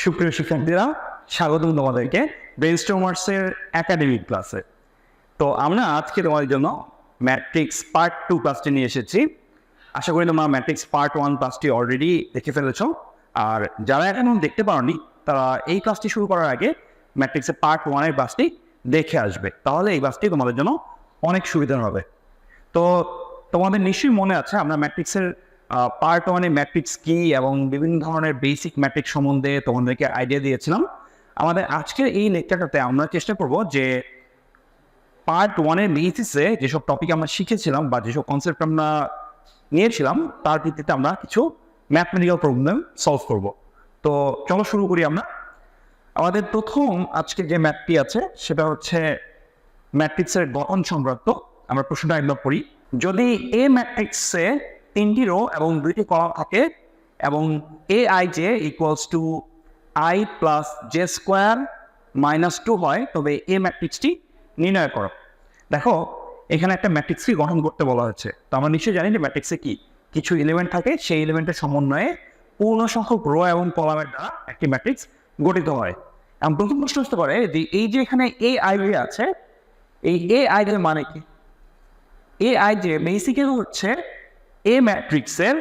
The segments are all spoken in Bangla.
সুপ্রিয় শিক্ষার্থীরা, স্বাগতম তোমাদেরকে ব্রেইনস্টর্মার্সের একাডেমিক ক্লাসে। তো আমরা আজকে তোমাদের জন্য ম্যাট্রিক্স পার্ট 2 ক্লাসটি নিয়ে এসেছি। আশা করি তোমরা ম্যাট্রিক্স পার্ট 1 ক্লাসটি অলরেডি দেখে ফেলেছ, আর যারা এখনো দেখতে পারোনি তারা এই ক্লাসটি শুরু করার আগে ম্যাট্রিক্সের পার্ট 1 ক্লাসটি দেখে আসবে, তাহলে এই ক্লাসটি তোমাদের জন্য অনেক সুবিধা হবে। তো তোমাদের নিশ্চয়ই মনে আছে আমরা ম্যাট্রিক্সের পার্ট 1 ম্যাট্রিক্স কি এবং বিভিন্ন ধরনের বেসিক ম্যাট্রিক্স সম্বন্ধে তোমাদেরকে আইডিয়া দিয়েছিলাম। আমাদের আজকের এই লেকচারটাতে আমরা চেষ্টা করব যে পার্ট 1 বেসিসে যেসব টপিক আমরা শিখেছিলাম বা যেসব কনসেপ্ট আমরা নিয়েছিলাম তার ভিত্তিতে আমরা কিছু ম্যাথমেটিক্যাল প্রবলেম সলভ করব। তো চলো শুরু করি আমরা। আমাদের প্রথম আজকে যে ম্যাথটি আছে সেটা হচ্ছে ম্যাট্রিক্সের গঠন সংক্রান্ত। আমরা প্রশ্নটা একবার পড়ি। যদি এ ম্যাট্রিক্সে 3টি রো এবং 2টি কলাম থাকে এবং এ I J equals to I plus J square minus 2 হয়, তবে এ ম্যাট্রিক্সটি নির্ণয় করো। দেখো এখানে একটা ম্যাট্রিক্সকে গঠন করতে বলা হচ্ছে। তো আমরা নিশ্চয়ই জানি যে ম্যাট্রিক্সে কি কিছু এলিমেন্ট থাকে, সেই এলিমেন্টের সমন্বয়ে পূর্ণ সংখ্যক রো এবং কলামের দ্বারা একটি ম্যাট্রিক্স গঠিত হয়। এবং প্রথম প্রশ্ন আসতে পারে যে এই যে এখানে এ আই জে আছে, এই এ আই জে মানে কি? এ আই জে বেসিক্যালি হচ্ছে এ ম্যাট্রিক্সের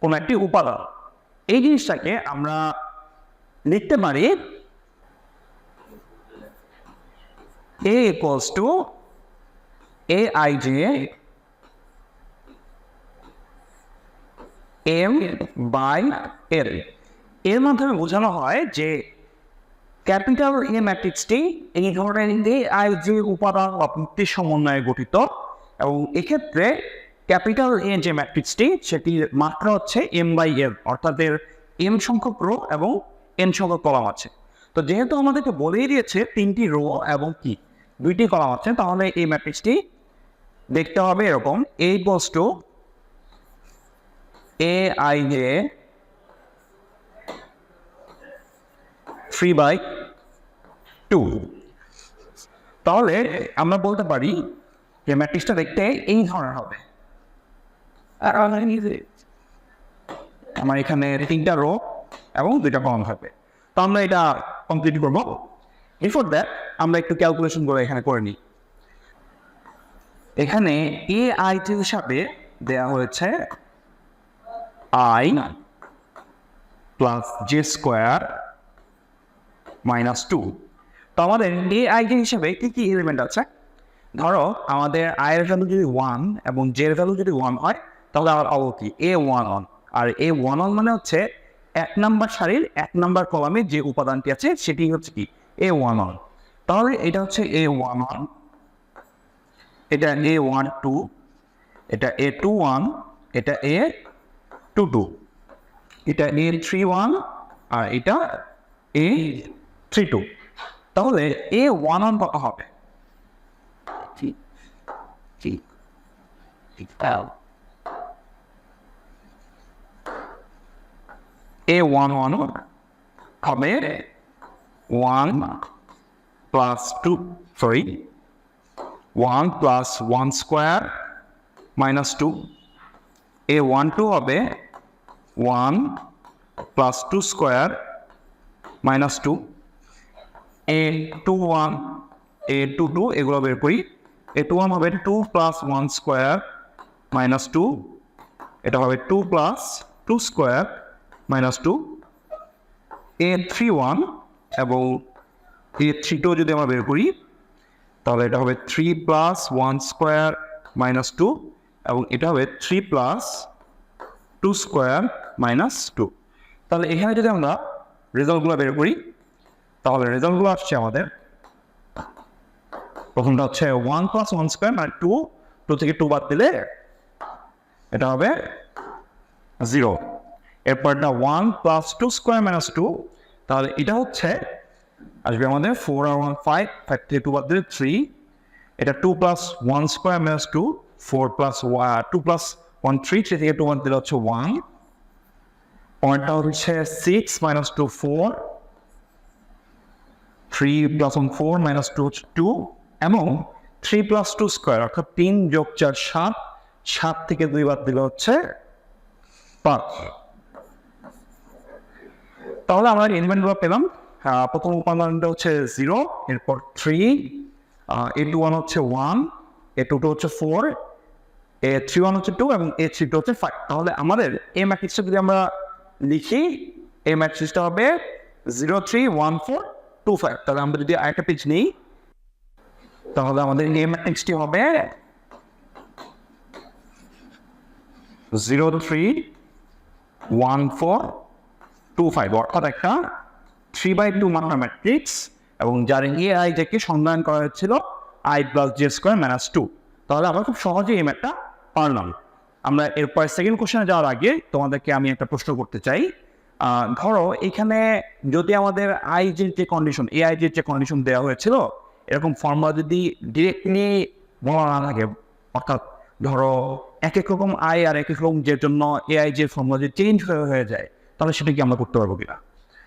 কোনো একটি উপাদান। এই জিনিসটাকে আমরা লিখতে পারি A equals to A I J M by L. এর মাধ্যমে বোঝানো হয় যে ক্যাপিটাল এ ম্যাট্রিক্সটি এই ধরনের এ আই জে উপাদান বা প্রত্যেক সমন্বয়ে গঠিত, এবং এক্ষেত্রে ক্যাপিটাল এ যে ম্যাট্রিক্সটি সেটির মাত্রা হচ্ছে এম বাই এল, অর্থাৎ এর এম সংখ্যক রো এবং এন সংখ্যক কলাম আছে। তো যেহেতু আমাদেরকে বলেই দিয়েছে 3টি রো এবং কি 2টি কলাম আছে, তাহলে এই ম্যাট্রিক্সটি দেখতে হবে এরকম: A equals to A I J 3/2। তাহলে আমরা বলতে পারি যে ম্যাট্রিক্সটা দেখতে এই ধরনের হবে। আমার এখানে 3টা রো এবং 2টা কলাম থাকবে। তো আমরা এটা কমপ্লিট করবো। বিফোর দ্যাট আমরা একটু ক্যালকুলেশন করে এখানে করে নিই। এখানে এ আই টি হিসাবে দেওয়া হয়েছে I plus J square minus 2। তো আমাদের এ আই টি হিসাবে কি কি এলিমেন্ট আছে? ধরো আমাদের আই এর ভ্যালু যদি 1 এবং জে এর ভ্যালু যদি 1 হয়, তাহলে আমার পাবো কি A11। আর A11 মানে হচ্ছে 1 নম্বর সারির 1 নম্বর কলামে যে উপাদানটি আছে সেটি হচ্ছে কি A11। তাহলে এটা হচ্ছে A11, এটা A12, এটা A21, এটা A22, এটা A31 আর এটা A32। তাহলে A11 কত হবে? A11 হবে 1 plus 1 square minus 2। A12 হবে 1 plus 2 square minus 2। A22 এগুলো বের করি। A21 হবে 2 plus 1 square minus 2, এটা হবে 2 plus 2 square minus 2। A31 এবং A32 যদি আমরা বের করি তাহলে এটা হবে 3 plus 1 square minus 2, এবং এটা হবে 3 plus 2 square minus 2। তাহলে এখানে যদি আমরা রেজাল্টগুলো বের করি তাহলে রেজাল্টগুলো আসছে আমাদের, প্রথমটা হচ্ছে 1 plus 1 square মানে 2, 2 থেকে 2 বাদ দিলে এটা হবে 0। এরপরটা 1 plus 2 square minus 2, তাহলে এটা হচ্ছে আসবে আমাদের 4 আর 1 5, 5 থেকে 2 বাদ দিলে 3। এটা 2 plus 1 square minus 2, 4 plus 2 plus 1 3, 3 থেকে 2 বাদ দিলে হচ্ছে 1। পয়েন্টটা হচ্ছে 6 minus 2 4, 3 plus 1 4 minus 2 2, এবং 3 plus 2 square অর্থাৎ 3 যোগ 4 7, 7 থেকে 2 বাদ দিলে হচ্ছে 5। তাহলে আমরা এলিমেন্টগুলো পেলাম। প্রথম উপাদানটা হচ্ছে 0, এরপর 3, A21 হচ্ছে 1, A22 হচ্ছে 4, A31 হচ্ছে 2 এবং A32 হচ্ছে 5। তাহলে আমাদের এই ম্যাট্রিক্সটা যদি আমরা লিখি, এই ম্যাট্রিক্সটা হবে 0 3 1 4 2 5। তাহলে আমরা যদি আরেকটা পেজ নিই, তাহলে আমাদের এই ম্যাট্রিক্সটি হবে 0 3 1 4 2 5, অর্থাৎ একটা 3/2 মাত্রা ম্যাট্রিক্স, এবং যার AI থেকে সন্ধান করা হয়েছিল I + J² - 2। তাহলে আমরা খুব সহজেই এই ম্যাথটা পারলাম। আমরা এরপর সেকেন্ড কোশ্চেনে যাওয়ার আগে তোমাদেরকে আমি একটা প্রশ্ন করতে চাই। ধরো এখানে যদি আমাদের IJ যে কন্ডিশন, AIJ যে কন্ডিশন দেওয়া হয়েছিল, এরকম ফর্মুলা যদি ডিরেক্টলি বলা না থাকে, অর্থাৎ ধরো এক এক রকম I আর এক এক রকম জের জন্য AIJ ফর্মুলা যদি চেঞ্জ হয়ে যায়, তাহলে সেটা কি আমরা করতে পারবো কিনা?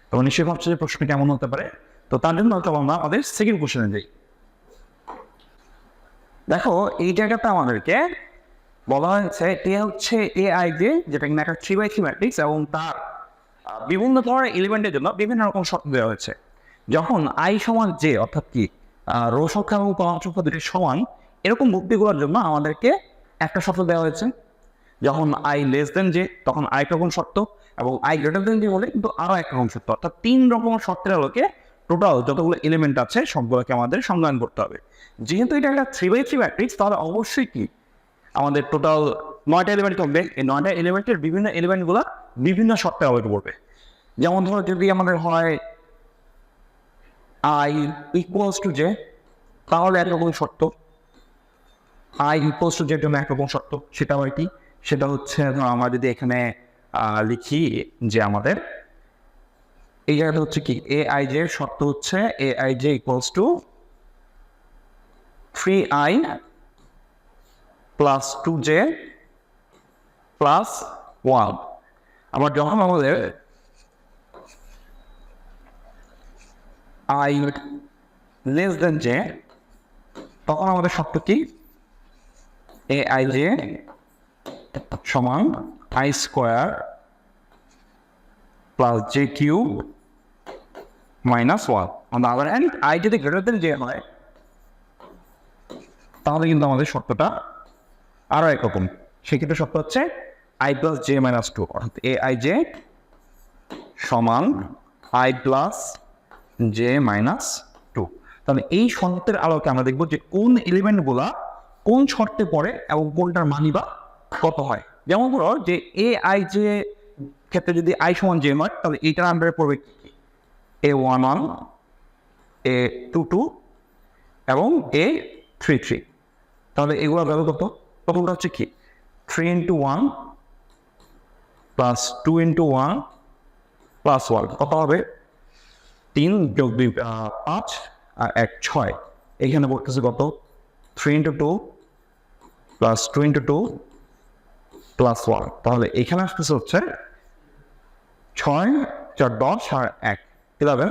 তো নিশ্চয়ই ভাবছে যে প্রশ্ন কেমন হতে পারে। তো তার জন্য চলো আমরা আমাদের সেকেন্ড কোশ্চেনে যাই। দেখো এই জায়গাটা আমাদেরকে বলা হয়েছে এ হচ্ছে AIJ, যেটা কিনা একটা 3/3 ম্যাট্রিক্স, এবং তার বিভিন্ন ধরনের এলিমেন্টের জন্য বিভিন্ন রকম শর্ত দেওয়া হয়েছে। যখন I সমান J, অর্থাৎ কি রো সংখ্যা এবং কলাম সংখ্যা দুটি সমান, এরকম মুক্তিগুলোর জন্য আমাদেরকে একটা শর্ত দেওয়া হয়েছে। যখন I J তখন আরেক রকম শর্ত, এবং I J হলে কিন্তু আরো এক রকম শর্ত, অর্থাৎ 3 রকম শর্তের আলোকে টোটাল যতগুলো এলিমেন্ট আছে সবগুলোকে আমাদের সংজ্ঞান করতে হবে। যেহেতু এটা একটা 3/3 ম্যাট্রিক্স, তাহলে অবশ্যই কি আমাদের টোটাল 9টা এলিমেন্ট থাকবে। এই 9টা এলিমেন্টের বিভিন্ন এলিমেন্টগুলো বিভিন্ন শর্তে আলোকে পড়বে। যেমন ধরো যদি আমাদের হয় I = J, তাহলে একরকম শর্ত। I = J জন্য একরকম শর্ত, সেটা হয় কি, সেটা হচ্ছে ধরো আমরা যদি এখানে লিখি যে আমাদের এই জায়গাটা হচ্ছে কি AIJ এর শর্ত হচ্ছে AIJ = 3I + 2J + 1। আবার যখন আমাদের I <J, তখন আমাদের শর্ত কি AIJ সমান I² + J³ - 1। On the other hand, I যদি > J হয়, তাহলে কিন্তু আমাদের শর্তটা আরো একরকম। সেক্ষেত্রে শর্ত হচ্ছে I + J - 2, অর্থাৎ AIJ সমান I + J - 2। তাহলে এই শর্তের আলোকে আমরা দেখবো যে কোন এলিমেন্টগুলা কোন শর্তে পড়ে এবং কোনটার মানই বা কত হয়। যেমন ধরো যে AIJ ক্ষেত্রে যদি I সমান J হয়, তাহলে এইটার আন্ডারে পড়বে কি A11, A22 এবং A33। তাহলে এগুলো গেল কত? প্রথমটা হচ্ছে কি 3 × 1 + 2 × 1 + 1, কত হবে 3 + 2 5 আর 1 6। এখানে বলতেছে কত 3 × 2 + 2 × 2 + 1। তাহলে এখানে আসতেছে হচ্ছে 6 4 10 আর 1 11।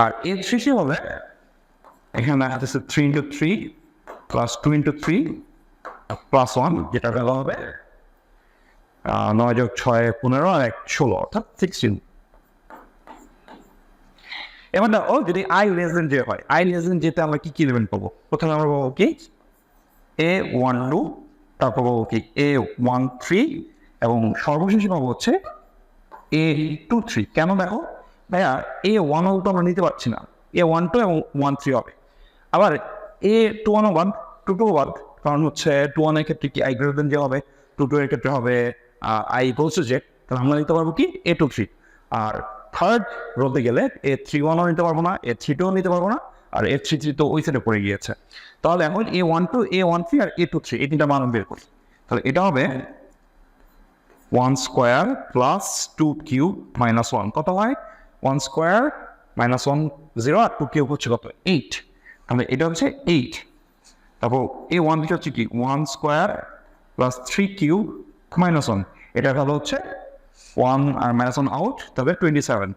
আর এর শেষে হবে এখানে আসতেছে 3 × 3 + 2 × 3 + 1, যেটা ভ্যালু হবে 9 + 6 15 আর 1 16, অর্থাৎ 16। এবার দেখো যদি I J হয়, I J তে আমরা কি কি এলিমেন্ট পাবো? প্রথমে আমরা পাবো কি A12, তারপর পাবো কি A13, এবং সর্বশেষে পাবো হচ্ছে A23। কেন দেখো ভাইয়া A11 তো আমরা নিতে পারছি না, A12 এবং 13 হবে। আবার A21 ও 22 বাদ, কারণ হচ্ছে 21 এর ক্ষেত্রে কি I J হবে, 22 এর ক্ষেত্রে হবে I = J। তাহলে আমরা নিতে পারবো কি A23। আর থার্ড রোতে গেলে A31 ও নিতে পারবো না, A32 নিতে পারবো না, আর A33 তো ওই সাইডে পড়ে গিয়েছে। তাহলে এখন A12, A13 আর A23 এই তিনটা মান বের করি। তাহলে এটা হবে 1² + 2³ - 1, কত হয় 1² - 1 0, আর 2³ হচ্ছে কত 8। তাহলে এটা হচ্ছে 8। তারপর A1 হচ্ছে কি 1² + 3³ - 1, এটা ভালো হচ্ছে 1 আর -1 আউট, তবে 27।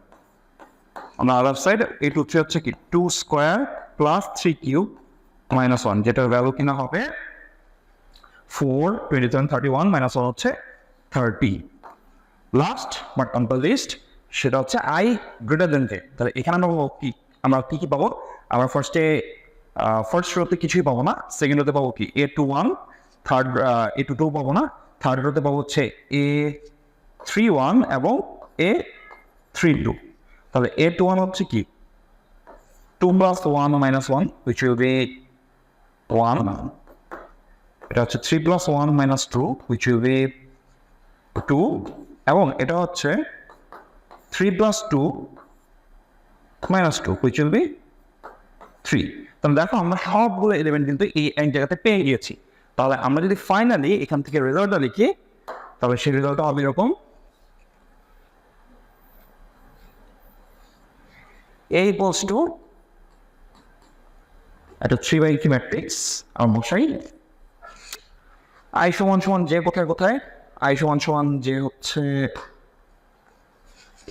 On the other side A23 হচ্ছে কি 2² + 3³ - 1, যেটার ভ্যালু কিনা হবে 4 27 31 -1 হচ্ছে 30। Last but not the least, সেটা হচ্ছে আই গ্রেটার দেন জে। তাহলে এখানে আমরা কি পাবো? আমরা ফার্স্ট রোতে কিছুই পাবো না, সেকেন্ড রোতে পাবো কি A21, থার্ড A22 পাবো না, থার্ড রোতে পাবো হচ্ছে A31 এবং A32। তাহলে A21 হচ্ছে কি 2 plus 1 minus 1 which will be 1, এটা হচ্ছে 3 plus 1 minus 2 which will be 2, এবং এটা হচ্ছে 3 plus 2 minus 2 which will be 3। তাহলে দেখো আমরা সবগুলো এলিমেন্ট কিন্তু এই এক জায়গাতে পেয়ে গিয়েছি। তাহলে আমরা যদি ফাইনালি এখান থেকে রেজাল্টটা লিখি, তাহলে সেই রেজাল্টটা হবে এরকম A equals to একটা 3/3 ম্যাট্রিক্স আমরা বসাই, I সমান সমান যে কোথায় I সমান সমান যে হচ্ছে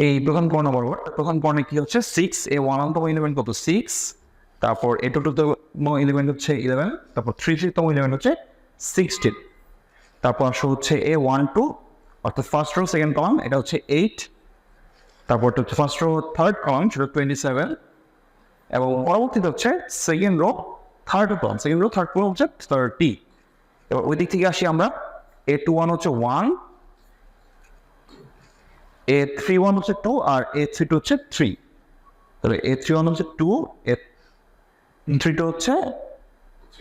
এই প্রধান কর্ণ বরাবর, প্রধান কর্ণে কি হচ্ছে 6, A1তম এলিমেন্ট কত 6, তারপর A2তম এলিমেন্ট হচ্ছে 11, তারপর 3তম এলিমেন্ট হচ্ছে 16, তারপর আসলে হচ্ছে A12 অর্থাৎ ফার্স্ট রো সেকেন্ড কলাম, এটা হচ্ছে 8, তারপর হচ্ছে ফার্স্ট রো থার্ড কলাম সেটা 27, এবং পরবর্তীতে হচ্ছে সেকেন্ড রো থার্ড কলাম হচ্ছে 30। এবার ওই দিক থেকে আসি আমরা, A21 হচ্ছে 1, A31 হচ্ছে 2 আর A32 হচ্ছে 3। তাহলে A31 হচ্ছে 2, A32 হচ্ছে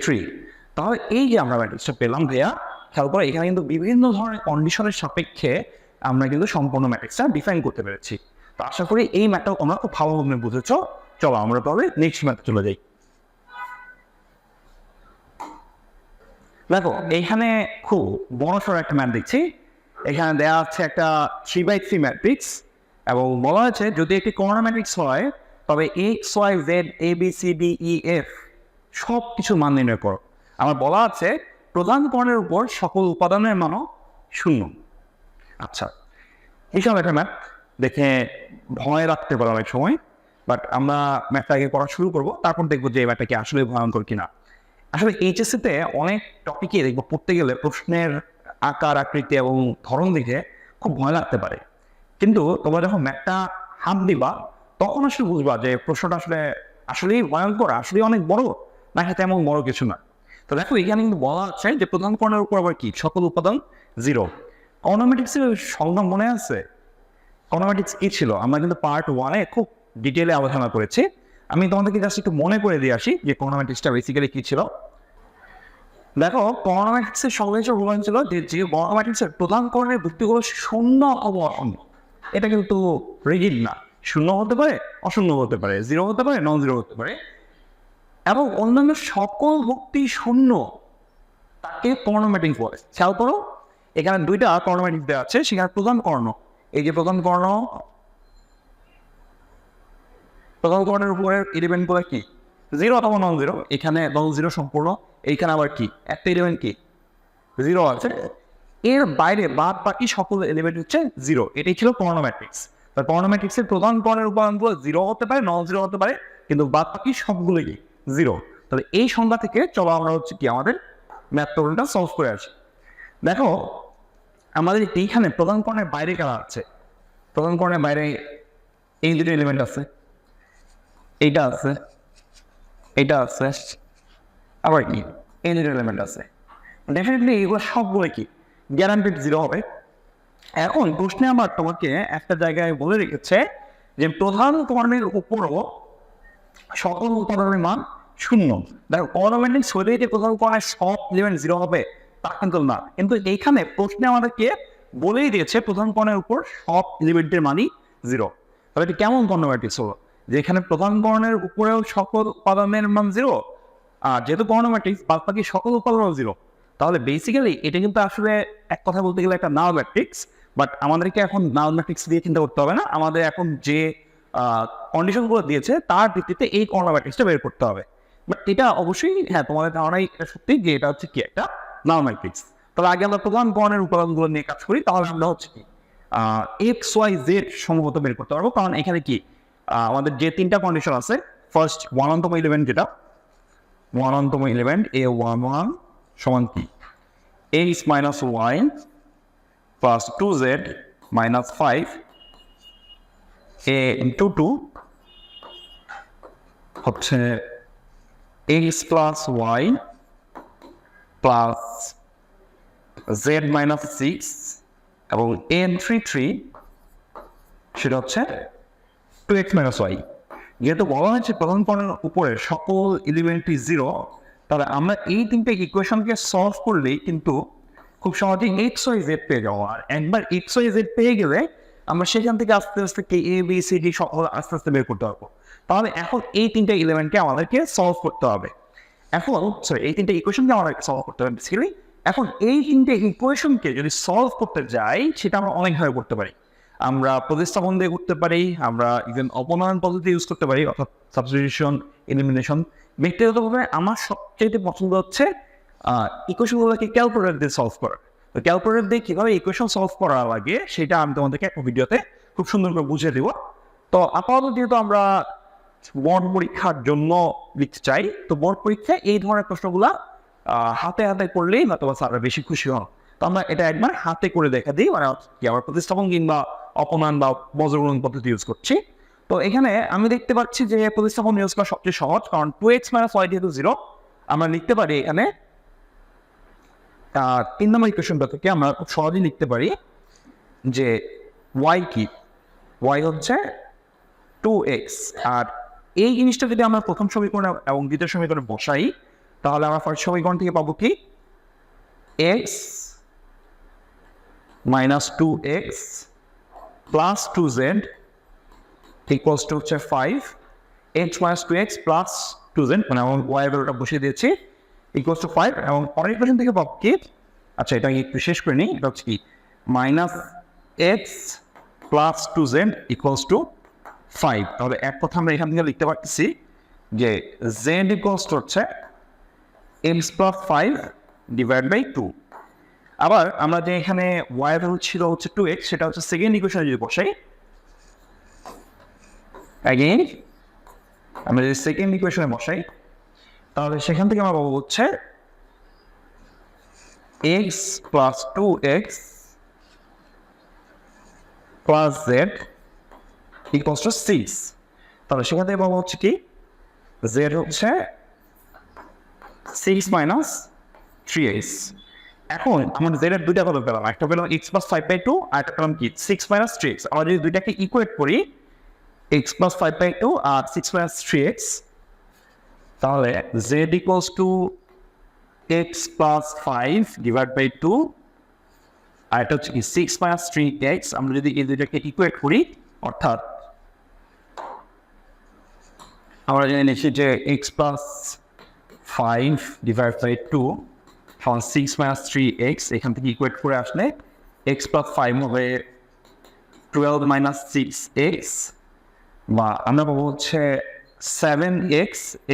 3। তাহলে এই যে আমরা ম্যাট্রিক্সটা পেলাম ভাইয়া, খেয়াল করে এখানে কিন্তু বিভিন্ন ধরনের কন্ডিশনের সাপেক্ষে আমরা কিন্তু সম্পূর্ণ ম্যাট্রিক্সটা ডিফাইন করতে পেরেছি। তো আশা করি এই ম্যাথটাও তোমরা খুব ভালোভাবে বুঝেছো। চলো আমরা তাহলে নেক্সট ম্যাথে চলে যাই। দেখো এইখানে খুব বড়সড় একটা ম্যাথ দেখছি। এখানে দেওয়া আছে একটা 3/3 ম্যাট্রিক্স, এবং বলা হয়েছে যদি একটি কর্নার ম্যাট্রিক্স হয় তবে X Y Z A B C D E F সব কিছু মান নির্ণয় করো। আমার বলা আছে প্রধান কর্ণের উপর সকল উপাদানের মানও 0। আচ্ছা, এইসব একটা ম্যাথ দেখে ভয় রাখতে পারে অনেক সময়, বাট আমরা ম্যাথটা আগে পড়া শুরু করবো, তারপর দেখবো যে এই ম্যাথটা কি আসলে ভয়ঙ্কর কিনা। আসলে এইচএসসিতে অনেক টপিকে দেখবো পড়তে গেলে প্রশ্নের আকার আকৃতি এবং ধরন দেখে খুব ভয় লাগতে পারে, কিন্তু তোমরা যখন ম্যাথটা হাত দিবা তখন আসলে বুঝবা যে প্রশ্নটা আসলেই ভয়ঙ্কর, আসলেই অনেক বড়, নাকি তেমন বড় কিছু না। তো দেখো এখানে কিন্তু বলা আছে যে প্রধান কর্ণের উপর আবার কি সকল উপাদান 0। কর্নোমেটিক্সের সংজ্ঞা মনে আছে? কর্নোমেটিক্স কি ছিল আমরা কিন্তু পার্ট 1-এ খুব ডিটেলে আলোচনা করেছি। আমি তোমাদেরকে জাস্ট একটু মনে করে দিয়ে আসি যে কর্নোমেটিক্সটা বেসিক্যালি কি ছিল। দেখো কর্নোমেটিক্সের সংজ্ঞা হিসেবে বলা ছিল যে কর্নোমেটিক্সের প্রধান কর্ণের ভিত্তিগুলো 0 অথবা অশূন্য। এটা কিন্তু রিজিড না, 0 হতে পারে, অশূন্য হতে পারে, 0 হতে পারে, নন 0 হতে পারে, এবং অন্যান্য সকল ভক্তি 0 তাকে কর্নোমেটিক্স বলে। খেয়াল করো এখানে দুইটা কর্নোমেটিক্স দেওয়া আছে, সেখানে প্রধান কর্ণ, এই যে প্রধান কর্ণের উপরের এলিমেন্ট গুলো কি 0 অথবা নন 0, এখানে নন 0 সম্পূর্ণ, এইখানে আবার কি একটা এলিমেন্ট কি 0 আছে, এর বাইরে বাদ বাকি সকল এলিমেন্ট হচ্ছে 0। এটাই ছিল কর্নোমেট্রিক্স। তার কর্নোমেট্রিক্সের প্রধান কর্ণের উপাদানগুলো 0 হতে পারে, নন 0 হতে পারে, কিন্তু বাদ বাকি সবগুলোই 0। তাহলে এই সংখ্যা থেকে চলো আমরা হচ্ছে কি আমাদের ম্যাথ প্রবলেমটা সলভ করে আসি। দেখো আমাদের এইখানে প্রধান কর্ণের বাইরে কারা আছে? প্রধান কর্ণের বাইরে এই দুটো এলিমেন্ট আছে, এইটা আছে, এইটা আছে, আবার কি এই দুটো এলিমেন্ট আছে। ডেফিনেটলি এগুলো সবগুলো কি গ্যারান্টিড 0 হবে। এখন প্রশ্নে আমার তোমাকে একটা জায়গায় বলে রেখেছে যে প্রধান কর্ণের উপরও সকল উপাদানের মান 0। দেখো কর্নোমেট্রিক্স হলেই যে প্রধান কর্ণের সব এলিমেন্ট 0 হবে তা কিন্তু না, কিন্তু এইখানে প্রশ্নে আমাদেরকে বলেই দিয়েছে প্রধান কর্ণের উপর সব এলিমেন্টের মানই 0। তাহলে এটি কেমন কর্নোমেট্রিক্স হলো যেখানে প্রধান কর্ণের উপরেও সকল উপাদানের মান 0, আর যেহেতু কর্নোমেট্রিক্স বাদ বাকি সকল উপাদানও 0, তাহলে বেসিক্যালি এটা কিন্তু আসলে এক কথা বলতে গেলে একটা নাল ম্যাট্রিক্স। বাট আমাদেরকে এখন নাল ম্যাট্রিক্স দিয়ে চিন্তা করতে হবে না, আমাদের এখন যে কন্ডিশনগুলো দিয়েছে তার ভিত্তিতে এই কর্নোমেট্রিক্সটা বের করতে হবে। বাট এটা অবশ্যই হ্যাঁ তোমাদের ধারণাই এটা সত্যি যে এটা হচ্ছে কি একটা নাল ম্যাট্রিক্স। তাহলে আগে আমরা প্রধান কর্ণের উপাদানগুলো নিয়ে কাজ করি, তাহলে আমরা হচ্ছে কি এক্স ওয়াই জেড সম্ভবত বের করতে পারবো। কারণ এখানে কি আমাদের যে তিনটা কন্ডিশন আছে, ফার্স্ট 1তম এলিমেন্ট যেটা 1তম এলিমেন্ট A11 সমান কি x - y + 2z minus 5 a into 2 হচ্ছে x plus y plus z minus 6 এবং n33 সেটা হচ্ছে 2x মাইনাস y। যেহেতু বলা হয়েছে প্রথম পণ্যের উপরে সকল এলিমেন্টই 0, তাহলে আমরা এই তিনটে ইকুয়েশনকে সলভ করলেই কিন্তু খুব সহজেই x y z পেয়ে যাবো। আর একবার x y z পেয়ে গেলে আমরা সেখান থেকে আস্তে আস্তে কে a b c d সকল আস্তে আস্তে বের করতে পারবো। তাহলে এখন এই তিনটে এলিমেন্টকে আমাদেরকে সলভ করতে হবে। এখন এই তিনটে ইকুয়েশনকে আমাদেরকে সলভ করতে হবে বেসিক্যালি। এখন এই তিনটে ইকুয়েশনকে যদি সলভ করতে যাই সেটা আমরা অনেকভাবে করতে পারি। আমরা প্রতিস্থাপন দিয়ে করতে পারি, আমরা ইভেন অপনয়ন পদ্ধতি ইউজ করতে পারি, অর্থাৎ সাবস্টিটিউশন, এলিমিনেশন। ব্যক্তিগতভাবে আমার সবচেয়ে পছন্দ হচ্ছে ইকুয়েশনগুলোকে ক্যালকুলেটর দিয়ে সলভ করা। তো ক্যালকুলেটর দিয়ে কীভাবে ইকুয়েশন সলভ করা লাগে সেটা আমি তোমাদেরকে একটা ভিডিওতে খুব সুন্দর করে বুঝিয়ে দেবো। তো আপাতত যেহেতু আমরা বোর্ড পরীক্ষার জন্য লিখতে চাই, তো বোর্ড পরীক্ষায় এই ধরনের প্রশ্নগুলো হাতে হাতে করলেই হয়তো স্যাররা বেশি খুশি হন। তো আমরা এটা একবার হাতে করে দেখা দিই, মানে কি আমরা প্রতিস্থাপন কিংবা অপমান বা বজ্রগুণন পদ্ধতি ইউজ করছি। তো এখানে আমি দেখতে পাচ্ছি যে প্রতিস্থাপন ইউজ করা সবচেয়ে সহজ, কারণ 2x মাইনাস y যেহেতু 0, আমরা লিখতে পারি এখানে 3 নম্বর ইকুয়েশনটা থেকে আমরা খুব সহজেই লিখতে পারি যে y কি, y হচ্ছে 2x। আর এই জিনিসটা যদি আমরা প্রথম সমীকরণ এবং দ্বিতীয় সমীকরণে বসাই, তাহলে আমরা ফার্স্ট সমীকরণ থেকে পাবো কি x minus 2x plus 2z equals to হচ্ছে 5, x minus 2x plus 2z, মানে আমরা y ভ্যালুটা বসিয়ে দিয়েছি, ইকুয়ালস টু 5। এবং পরের ইকুয়েশন থেকে পাবো কি, আচ্ছা এটা একটু শেষ করে নিই, এটা হচ্ছে কি minus x plus 2z equals to 5। তাহলে এক কথা আমরা এখান থেকে লিখতে পারতেছি যে z ইকুয়ালস টু হচ্ছে x প্লাস 5 ডিভাইড বাই 2। আবার আমরা যে এখানে y ভ্যালু ছিল হচ্ছে 2x, সেটা হচ্ছে সেকেন্ড ইকুয়েশনে যদি বসাই, অ্যাগেইন আমরা যদি সেকেন্ড ইকুয়েশনে বসাই, তাহলে সেখান থেকে আমরা পাবো হচ্ছে x plus 2x plus z equals two 6। তাহলে সেখান থেকে পাবো হচ্ছে কি z হচ্ছে 6 মাইনাস 3x। এখন আমরা z এর দুইটা ভ্যালু পেলাম, একটা পেলাম x প্লাস 5/2 আর একটা পেলাম কি 6 মাইনাস 3x। আমরা যদি দুইটাকে ইকুয়েট করি x প্লাস 5/2 আর 6 মাইনাস 3x, তাহলে z equals to x plus 5 divide by 2 আর এটা হচ্ছে কি 6 মাইনাস 3x। আমরা যদি এই দুইটাকে ইকুয়েট করি, অর্থাৎ আমরা জানি নিচ্ছি যে x প্লাস 5 ডিভাইড বাই 2 সমান 6 মাইনাস 3x, এখান থেকে ইকুয়েট করে আসলে x প্লাস 5 হবে 12 মাইনাস 6x, বা আমরা পাবো হচ্ছে 7x,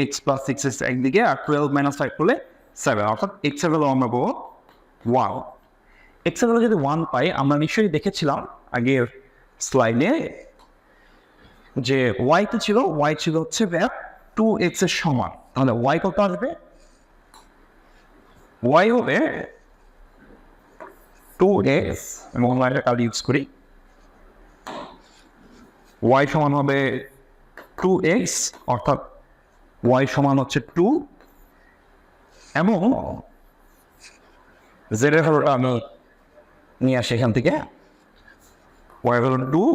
x প্লাস 6x একদিকে আর 12 মাইনাস 5 করলে 7, অর্থাৎ x এর ভ্যালু আমরা পাবো 1। x এর ভ্যালু যদি 1 পাই, আমরা নিশ্চয়ই দেখেছিলাম আগের স্লাইডে যে y তো ছিল, y ছিল হচ্ছে 2x এর সমান। তাহলে y কত আসবে, y হবে 2x, এবং আমরা একটা কাল ইউজ করি, y সমান হবে 2x, অর্থাৎ y সমান হচ্ছে 2, এবং z এর ভ্যালুটা আমি নিয়ে আসি এখান থেকে, y ভ্যালু 2,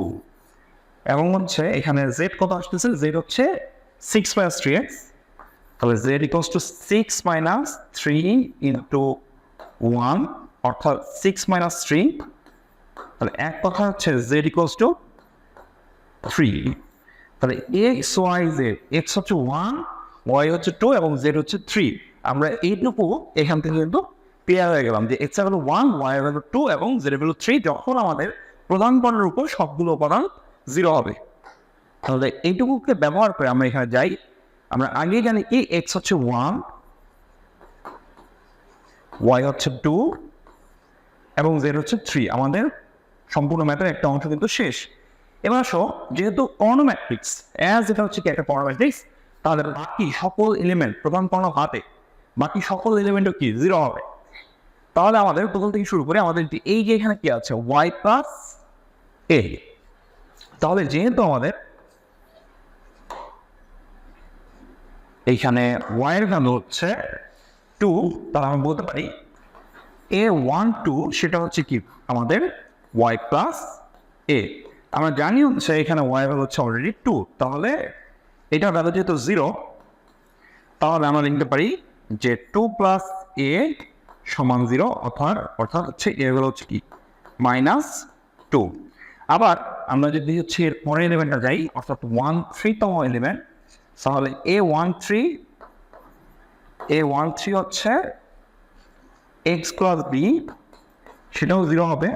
এবং হচ্ছে এখানে z কত আসতেছে, z হচ্ছে 6 মাইনাস 3x। তাহলে z equals two 6 minus 3 into 1, অর্থাৎ 6 মাইনাস 3। তাহলে এক কথা হচ্ছে z ইকুয়ালস টু 3। তাহলে x y z, x হচ্ছে 1, y হচ্ছে 2 এবং z হচ্ছে 3। আমরা এইটুকু এখান থেকে কিন্তু ক্লিয়ার হয়ে গেলাম যে x এর ভ্যালু 1, y এর ভ্যালু 2 এবং z এর ভ্যালু 3 যখন আমাদের প্রধান পণ্যের উপর সবগুলো উপাদান 0 হবে। তাহলে এইটুকুকে ব্যবহার করে আমরা এখানে যাই, আমরা আগে জানি কি x হচ্ছে 1, y হচ্ছে 2 এবং z হচ্ছে 3। আমাদের সম্পূর্ণ ম্যাথের একটা অংশ কিন্তু শেষ। এবার আসো, যেহেতু কর্ণ ম্যাট্রিক্স যেটা হচ্ছে কি একটা কর্ণ ম্যাট্রিক্স, তাহলে বাকি সকল এলিমেন্ট প্রধান কর্ণ হাতে, বাকি সকল এলিমেন্টও কি 0 হবে। তাহলে আমাদের প্রথম থেকে শুরু করে আমাদের এই যে এখানে কি আছে y প্লাস এ। তাহলে যেহেতু আমাদের এইখানে y এর ভ্যালু হচ্ছে 2, তাহলে আমি বলতে পারি a12 সেটা হচ্ছে কি আমাদের y প্লাস a। আমরা জানি হচ্ছে এখানে y ভ্যালু হচ্ছে অলরেডি 2, তাহলে এটার ভ্যালু যেহেতু 0, তাহলে আমরা লিখতে পারি যে 2 প্লাস a সমান 0, অর্থাৎ হচ্ছে এর ভ্যালু হচ্ছে কি -2। আবার আমরা যদি হচ্ছে এর পরের এলিমেন্টটা যাই, অর্থাৎ 13তম এলিমেন্ট, তাহলে a13 হচ্ছে x প্লাস b, সেটাও 0 হবে।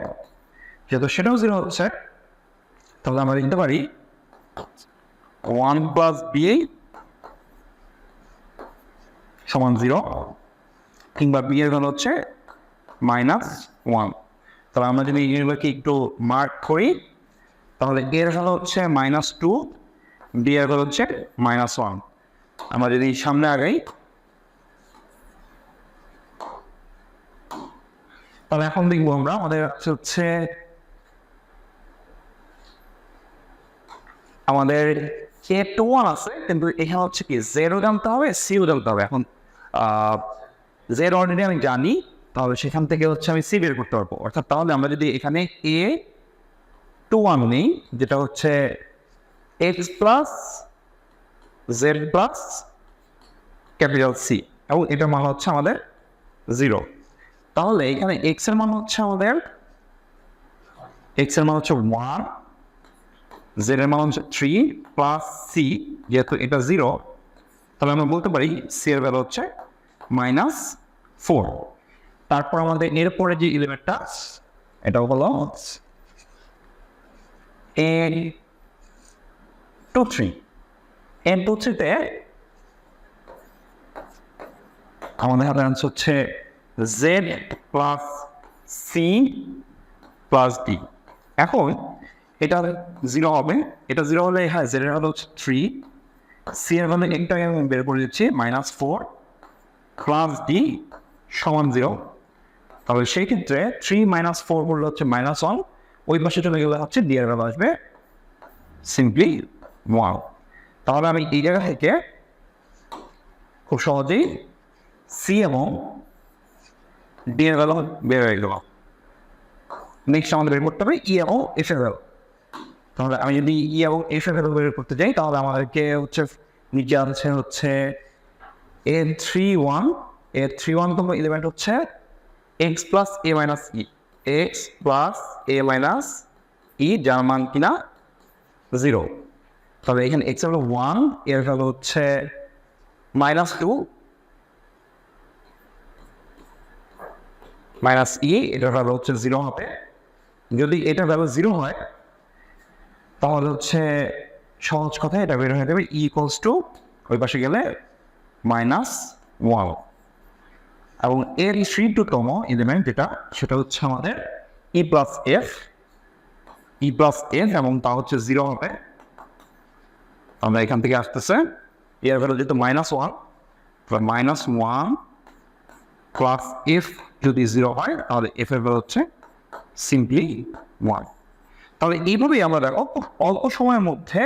যেহেতু সেটাও 0 হচ্ছে, তাহলে আমরা লিখতে পারি 1 প্লাস b সমান 0, কিংবা b এর ভ্যালু হচ্ছে -1। তাহলে আমরা যদি এগুলোকে একটু মার্ক করি, তাহলে এর ভ্যালু হচ্ছে -2, b এর ভ্যালু হচ্ছে -1। আমরা যদি সামনে আগাই, তাহলে এখন দেখবো আমরা আমাদের হচ্ছে আমাদের a21 আছে, কিন্তু এখানে হচ্ছে কি জেরো জানতে হবে, সিও জানতে হবে। এখন জেড অলরেডি আমি জানি, তাহলে সেখান থেকে হচ্ছে আমি সি বের করতে পারবো। অর্থাৎ তাহলে আমরা যদি এখানে a21 নিই, যেটা হচ্ছে X plus Z plus capital C, এবং এটার মান হচ্ছে আমাদের 0। তাহলে এখানে এক্স এর মান হচ্ছে 1, জেড এর মান হচ্ছে 3 প্লাস সি, যেহেতু এটা 0, তাহলে আমরা বলতে পারি সি এর ভ্যালু হচ্ছে -4। তারপর আমাদের এরপরে যে এলিমেন্টটা, এটা হলো a23 তে আমাদের হাতে আনসার হচ্ছে Z plus C plus D. এখন এটা 0 হবে, এটা 0 হলে হ্যাঁ জেড এর ভ্যালু হচ্ছে 3, সি এর ভ্যালু একটাকে আমি বের করে দিচ্ছি -4 প্লাস ডি সমান 0। তাহলে সেই ক্ষেত্রে 3 - 4 করলে হচ্ছে -1, ওই পাশে চলে গেলে হচ্ছে ডি এর ভ্যালু আসবে সিম্পলি 1। তাহলে আমি এই জায়গা থেকে খুব সহজেই সি এবং ডি এর ভ্যালু বের হয়ে গেল। নেক্সট আমাদের বের করতে হবে ই এবং এফ এর ভ্যালু। তাহলে আমি যদি ই এবং এফ এর ভ্যালু বের করতে যাই, তাহলে আমাদেরকে হচ্ছে নিচে আছে হচ্ছে a31 তম এলিমেন্ট হচ্ছে এক্স প্লাস এ মাইনাস ই, যার মান কিনা 0। তবে এখানে এক্স এর ভ্যালু 1, এর ভ্যালু হচ্ছে -2 মাইনাস ই, এটার ভ্যালু হচ্ছে 0 হবে। যদি এটার ভ্যালু 0 হয়, তাহলে হচ্ছে সহজ কথা এটা বের হয়ে যাবে ই ইকুয়ালস টু ওই পাশে গেলে -1। এবং এর 32তম এলিমেন্ট যেটা, সেটা হচ্ছে আমাদের ই প্লাস এফ, এবং তা হচ্ছে 0 হবে। আমরা এখান থেকে আসতেছে এর ভ্যালু যেহেতু -1 প্লাস এফ যদি 0 হয়, তাহলে এফ এর ভ্যালু হচ্ছে সিম্পলি 1। তাহলে এইভাবেই আমরা দেখো খুব অল্প সময়ের মধ্যে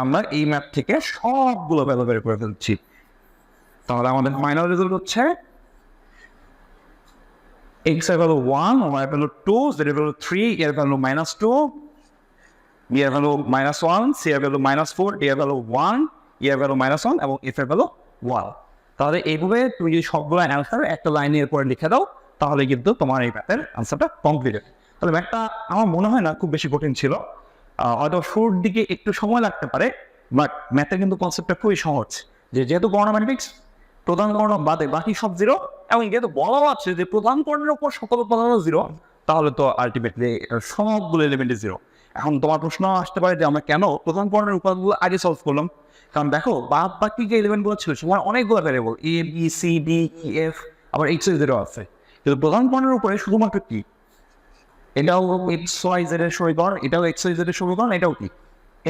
আমরা এই ম্যাথ থেকে সবগুলো ভ্যালু বের করে ফেলছি। তাহলে আমাদের ফাইনাল রেজাল্ট হচ্ছে x এর ভ্যালু 1, y এর ভ্যালু 2, z এর ভ্যালু 3, এর ভ্যালু -2, b এর ভ্যালু -1, c এর ভ্যালু -4, d এর ভ্যালু 1, e এর ভ্যালু -1 এবং f এর ভ্যালু 1। তাহলে এইভাবে তুমি যদি সবগুলো অ্যান্সার একটা লাইনের পরে লিখে দাও, তাহলে কিন্তু তোমার এই ম্যাথের আনসারটা কমপ্লিট। তাহলে ম্যাথটা আমার মনে হয় না খুব বেশি কঠিন ছিল, হয়তো শুরুর দিকে একটু সময় লাগতে পারে, বাট ম্যাথের কিন্তু কনসেপ্টটা খুবই সহজ। যেহেতু গণনামেটিক্স প্রধান গণনা বাদে বাকি সব 0, এবং যেহেতু বলা আছে যে প্রধান গণনার উপর সকল উপাদান 0, তাহলে তো আলটিমেটলি সবগুলো এলিমেন্টে 0। এখন তোমার প্রশ্ন আসতে পারে যে আমরা কেন প্রধান গণনার উপাদানগুলো আগে সলভ করলাম? কারণ দেখো বাকি যে এলিমেন্টগুলো ছিল সেখানে অনেকগুলো variable A B C D E F, আবার এক্স ওয়াই জেড আছে, কিন্তু প্রধান গণনার উপরে শুধুমাত্র কি এটাও এক্স ওয়াই জেড এর সমীকরণ, এটাও এক্স ওয়াই জেড এর সমীকরণ, এটাও কি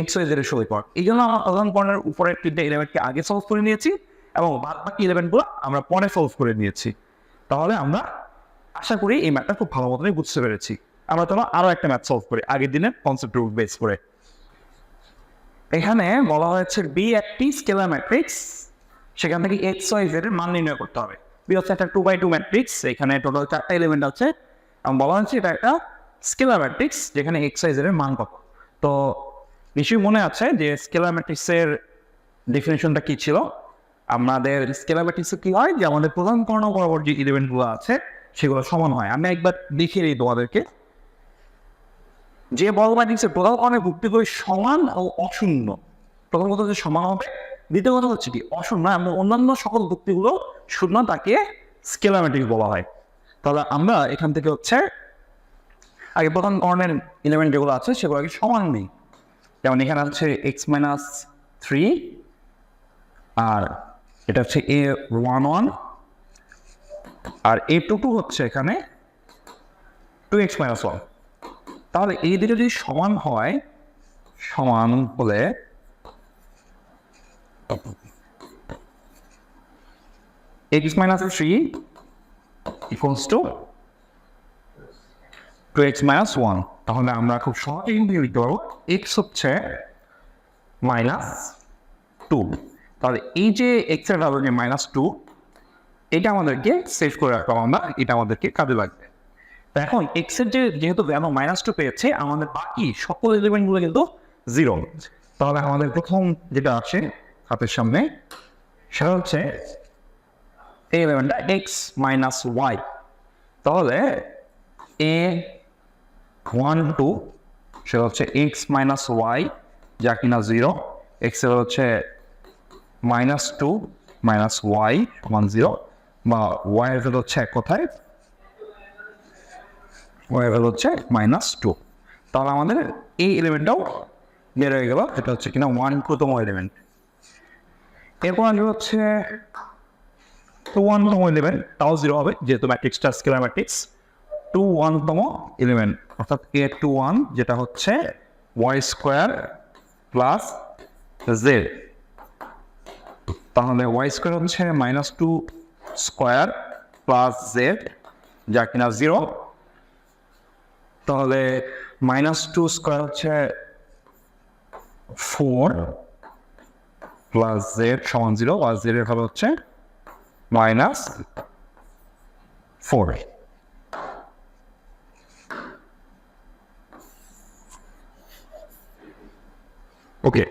এক্স ওয়াই জেড এর সমীকরণ। এই জন্য আমরা প্রধান গণনার উপরে তিনটে এলিমেন্টকে আগে সলভ করে নিয়েছি, এবং বাকি এলিমেন্টগুলো আমরা পরে সলভ করে নিয়েছি। তাহলে আমরা আশা করি এই ম্যাথটা খুব ভালো মতনই বুঝতে পেরেছি। আমরা চলো আরো একটা ম্যাথ সলভ করি আগের দিনের কনসেপ্ট বেস করে। এখানে বলা হয়েছে বি একটি স্কেলার ম্যাট্রিক্স, সেখান থেকে এক্স ওয়াই জেড এর মান নির্ণয় করতে হবে। বি হচ্ছে একটা 2x2 ম্যাট্রিক্স, এখানে টোটাল 4টা এলিমেন্ট আছে এবং বলা হচ্ছে এটা একটা স্কেলার ম্যাট্রিক্স যেখানে এক্স ওয়াই জেড এর মান কত। তো নিশ্চয়ই মনে আছে যে স্কেলার ম্যাট্রিক্সের ডেফিনেশনটা কি ছিল। আমাদের স্কেলার ম্যাট্রিক্সে কি হয় যে আমাদের প্রধান কর্ণ বরাবর যে এলিমেন্টগুলো আছে সেগুলো সমান হয়। আমি একবার দেখিয়ে দিই তোমাদেরকে। যে বল ম্যাট্রিক্সের প্রধান কর্ণের ভুক্তিগুলো সমান ও অশূন্য, প্রথম কথা হচ্ছে সমান হবে, দ্বিতীয় কথা হচ্ছে কি অশূন্য এবং অন্যান্য সকল ভুক্তিগুলো শূন্য, তাকে স্কেলার ম্যাট্রিক্স বলা হয়। তাহলে আমরা এখান থেকে হচ্ছে আগে প্রধান কর্ণের এলিমেন্ট যেগুলো আছে সেগুলো আগে সমান নেই। যেমন এখানে হচ্ছে x-3 আর এটা হচ্ছে a11 আর a22 হচ্ছে এখানে 2x-1। তাহলে এই দুটো যদি সমান হয়, সমান হলে x-3 equals to 2x-1, তাহলে আমরা খুব সহজেই লিখতে পারবো x হচ্ছে -2। তাহলে এই যে x এর ভ্যালু যে -2, এটা আমাদেরকে সেভ করে রাখলাম আমরা, এটা আমাদেরকে কাজে লাগবে। তো এখন x এর যেহেতু ভ্যালু -2 পেয়েছে, আমাদের বাকি সকল এলিমেন্টগুলো কিন্তু 0। তাহলে আমাদের প্রথম যেটা আছে হাতের সামনে সেটা হচ্ছে এই এলিমেন্টটা x-y। তাহলে a12 সেটা হচ্ছে x-y যা কিনা 0, x এর হচ্ছে -2 y সমান 0, বা y এর ভ্যালু হচ্ছে এক কথায় y এর ভ্যালু হচ্ছে -2। তাহলে আমাদের এই এলিমেন্টটাও বের হয়ে গেল, এটা হচ্ছে কিনা 1তম এলিমেন্ট। এরপর আসবে হচ্ছে 2-1তম এলিমেন্ট, তাও 0 হবে যেহেতু ম্যাট্রিক্সটা স্কেলার ম্যাট্রিক্স। 2-1তম এলিমেন্ট অর্থাৎ a21 যেটা হচ্ছে y² + z। তাহলে y² হচ্ছে -2² + z যা কিনা 0। তাহলে -2² হচ্ছে 4 + z সমান 0, আর z এর ভ্যালু হচ্ছে -4। ওকে,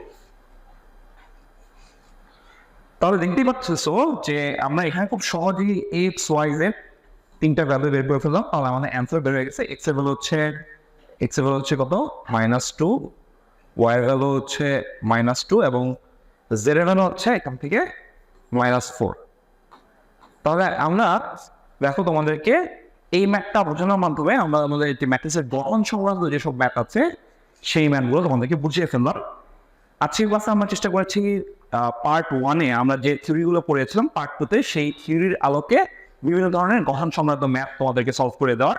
তাহলে দেখতেই পাচ্ছ যে আমরা এখানে খুব সহজেই x y z তিনটা ভ্যালু বের করে ফেললাম। তাহলে আমাদের অ্যান্সার বের হয়ে গেছে। x এর ভ্যালু হচ্ছে কত -2, y এর ভ্যালু হচ্ছে -2 এবং z এর ভ্যালু হচ্ছে এখান থেকে -4। তাহলে আমরা দেখো তোমাদেরকে এই ম্যাথটা বোঝানোর মাধ্যমে আমরা আমাদের যে ম্যাট্রিক্সের গঠন সংক্রান্ত যেসব ম্যাথ আছে সেই ম্যাথগুলো তোমাদেরকে বুঝিয়ে ফেললাম। আজকের ক্লাসে আমরা চেষ্টা করেছি পার্ট 1-এ আমরা যে থিওরিগুলো পড়েছিলাম, পার্ট 2-তে সেই থিওরির আলোকে বিভিন্ন ধরনের গঠন সংক্রান্ত ম্যাথ তোমাদেরকে সলভ করে দেওয়ার।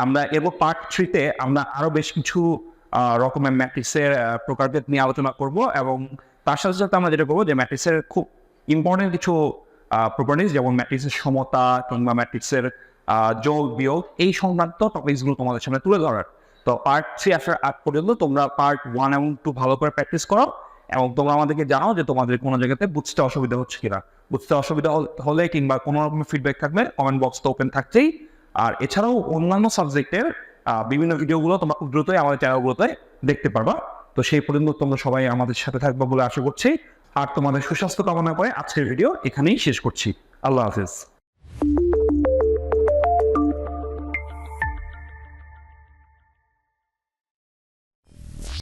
আমরা এরপর পার্ট 3-তে আমরা আরও বেশ কিছু রকমের ম্যাট্রিক্সের প্রকারভেদ নিয়ে আলোচনা করব, এবং তার সাথে সাথে আমরা যেটা করবো যে ম্যাট্রিক্সের খুব ইম্পর্টেন্ট কিছু প্রপার্টিজ যেমন ম্যাট্রিক্সের সমতা কিংবা ম্যাট্রিক্সের যোগ বিয়োগ এই সংক্রান্ত টপিকসগুলো তোমাদের সামনে তুলে ধরার। তো পার্ট 3 আসার আগ পর্যন্ত তোমরা পার্ট 1 এবং 2 ভালো করে প্র্যাকটিস করো, এবং তোমরা আমাদেরকে জানাও যে তোমাদের কোনো জায়গাতে বুঝতে অসুবিধা হচ্ছে কিনা। বুঝতে অসুবিধা হলে কিংবা কোনো রকমের ফিডব্যাক থাকলে কমেন্ট বক্স তো ওপেন থাকছেই। আর এছাড়াও অন্যান্য সাবজেক্টের বিভিন্ন ভিডিওগুলো তোমরা খুব দ্রুতই আমাদের চ্যানেলগুলোতে দেখতে পারবা। তো সেই পর্যন্ত তোমরা সবাই আমাদের সাথে থাকবে বলে আশা করছি, আর তোমাদের সুস্বাস্থ্য কামনা করে আজকের ভিডিও এখানেই শেষ করছি। আল্লাহ হাফেজ।